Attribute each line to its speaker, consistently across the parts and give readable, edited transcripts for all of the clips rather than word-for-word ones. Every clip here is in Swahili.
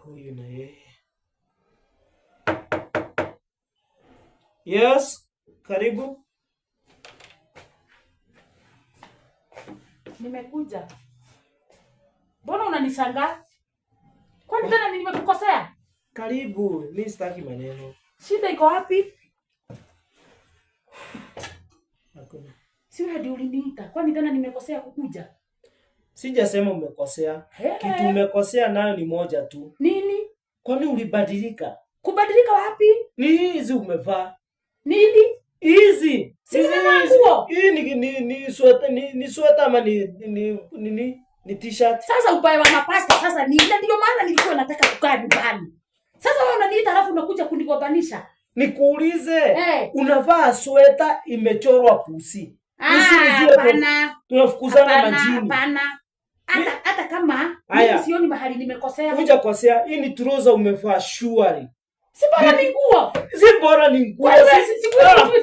Speaker 1: Huyu na yeye. Yes, karibu.
Speaker 2: Nimekuja. Mbona unanishangaa? Kwani tena nimekukosea?
Speaker 1: Karibu, mimi sitaki maneno.
Speaker 2: Shida iko wapi?
Speaker 1: Hakuna.
Speaker 2: Si wewe ndio uliniita. Kwani tena nimekosea kukuja?
Speaker 1: Sijasema umekosea. Kitu umekosea nayo ni moja tu.
Speaker 2: Nini?
Speaker 1: Kwani ulibadilika?
Speaker 2: Kubadilika wapi?
Speaker 1: Ni hizi umevaa.
Speaker 2: Nini?
Speaker 1: Hizi.
Speaker 2: Hii
Speaker 1: ni sweta ama ni t-shirt.
Speaker 2: Sasa ubaya wa mapasta sasa ni ndio maana nilikuwa nataka kukaa nyumbani. Sasa wewe unaniita alafu unakuja kunigombanisha.
Speaker 1: Nikuulize, unavaa sweta imechorwa pusi.
Speaker 2: Hapana.
Speaker 1: Tunafukuzana majini.
Speaker 2: Hapana. Hata kama mimi sioni mahali nimekosea.
Speaker 1: Kuja kosea, hii ni trouser umevaa shwari.
Speaker 2: Si bora ni nguo.
Speaker 1: Si bora ni nguo.
Speaker 2: Si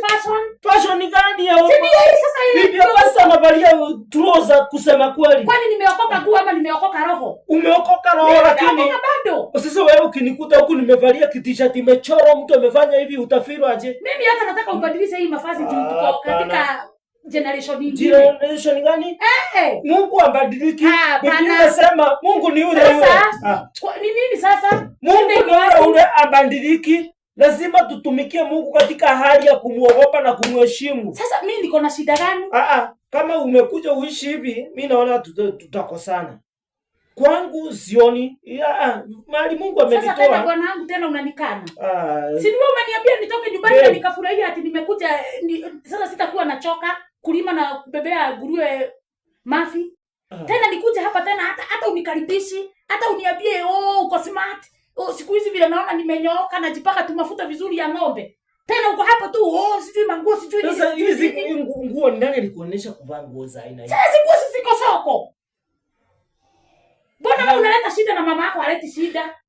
Speaker 2: fashion.
Speaker 1: Fashion ni gani ya?
Speaker 2: Si ndio hii sasa ile.
Speaker 1: Bibi basi anavalia trouser kusema kweli.
Speaker 2: Kwani nimeokoka nguo ama nimeokoka roho?
Speaker 1: Umeokoka roho lakini
Speaker 2: bado.
Speaker 1: Sasa wewe ukinikuta huku nimevalia t-shirt imechorwa mtu amefanya hivi utafiri aje?
Speaker 2: Mimi hata nataka ubadilishe hii mavazi tuko katika generation nyingine.
Speaker 1: Generation gani? Mungu abadiliki. Biblia inasema Mungu ni yule yule.
Speaker 2: Ni nini sasa?
Speaker 1: Mungu ni yule abadiliki. Lazima tutumikie Mungu katika hali ya kumuogopa na kumheshimu.
Speaker 2: Sasa mimi niko na shida gani?
Speaker 1: Kama umekuja uishi hivi, mimi naona tutakosana. Kwangu sioni. Mali Mungu amenitoa.
Speaker 2: Sasa tena bwana wangu tena unanikana. Si wewe umeniambia nitoke nyumbani na nikafurahia ati nimekuja sasa sitakuwa nachoka kulima na kubebea nguruwe mafi. Tena nikuja hapa tena hata unikaribishi, hata uniambie uko smart. Siku hizi vile naona nimenyooka najipaka tu mafuta vizuri ya ng'ombe. Tena uko hapo tu sijui manguo sijui hizi.
Speaker 1: Sasa hizi nguo ni nani alikuonesha kuvaa nguo za aina hii?
Speaker 2: Sasa nguo siko soko. Mbona unaleta shida na mama yako aleti shida?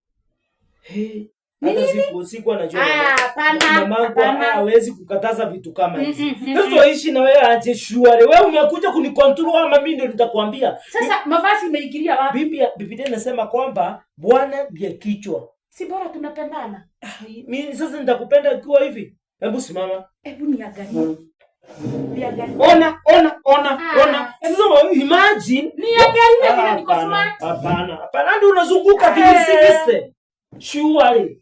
Speaker 1: Hata siku anajua.
Speaker 2: Hapana.
Speaker 1: Hawezi kukataza vitu kama hizi. Sasa waishi na wewe aje shwari. Wewe umekuja kunicontrol ama mimi ndio nitakwambia.
Speaker 2: Sasa mavazi imeingilia wapi?
Speaker 1: Biblia inasema kwamba Bwana ndiye kichwa.
Speaker 2: Si bora tunapendana.
Speaker 1: Mimi sasa nitakupenda ukiwa hivi. Hebu simama.
Speaker 2: Hebu niangalie.
Speaker 1: Ona. Sasa imagine.
Speaker 2: Niangalie vile niko smart.
Speaker 1: Hapana ndio unazunguka vilisingiste. Shwari.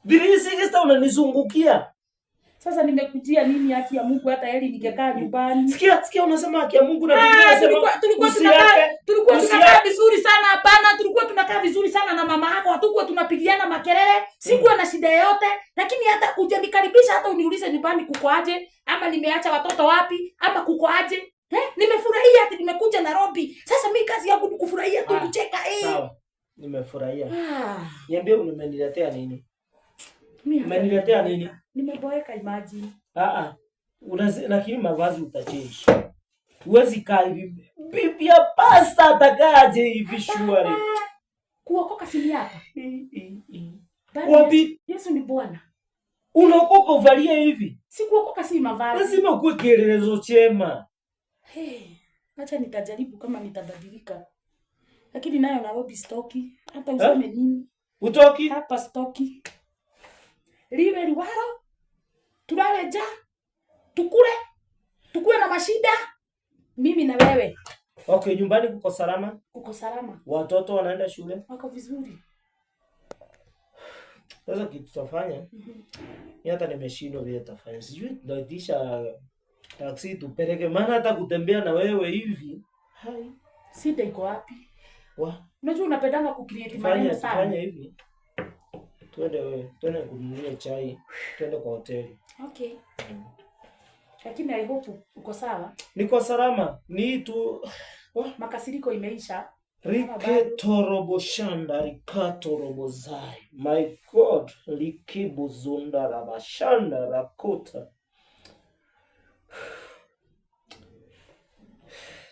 Speaker 1: Vilisingiste unanizungukia.
Speaker 2: Sasa nimekujia nini haki ya Mungu hata heli ningekaa nyumbani.
Speaker 1: Sikia unasema haki ya Mungu na Biblia inasema
Speaker 2: tulikuwa tunakaa vizuri sana hapana tulikuwa tunakaa vizuri sana na mama yako hatukuwa tunapigiana makelele sikuwa na shida yoyote lakini hata hujanikaribisha hata uniulize nyumbani kuko aje ama nimeacha watoto wapi ama kuko aje nimefurahia ati nimekuja Nairobi sasa mimi kazi yangu ni kufurahia tu kucheka
Speaker 1: sawa nimefurahia niambie umeniletea nini umeniletea nini
Speaker 2: nimeboeka imagine
Speaker 1: lakini mavazi utachange. Huwezi kaa hivi. Bibi ya pasta atakaje hivi shwari.
Speaker 2: Kuokoka si hapa.
Speaker 1: Wapi?
Speaker 2: Yesu ni Bwana.
Speaker 1: Unaokoka uvalie hivi?
Speaker 2: Si kuokoka si mavazi.
Speaker 1: Lazima ukuwe kielelezo chema.
Speaker 2: Acha nitajaribu kama nitabadilika. Lakini nayo Nairobi stoki. Hata useme nini?
Speaker 1: Utoki?
Speaker 2: Hapa stoki. Liwe liwalo. Tulale ja. Tukue na mashida. Mimi na wewe.
Speaker 1: Okay, nyumbani kuko salama?
Speaker 2: Kuko salama.
Speaker 1: Watoto wanaenda shule?
Speaker 2: Wako vizuri.
Speaker 1: Sasa kitu tutafanya. Mimi hata nimeshindwa vile tafanya. Sijui tunaitisha taksi tupeleke maana hata kutembea na wewe hivi.
Speaker 2: Shida iko wapi? Unajua unapendanga ku-create maneno sana.
Speaker 1: Fanya hivi. Twende kununua chai. Twende kwa hoteli.
Speaker 2: Okay. Lakini I hope uko sawa.
Speaker 1: Niko salama. Ni tu
Speaker 2: makasiriko imeisha.
Speaker 1: Riketoroboshanda rikatorobozai. My God, likibuzunda rabashanda rakota.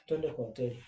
Speaker 1: Twende kwa hoteli.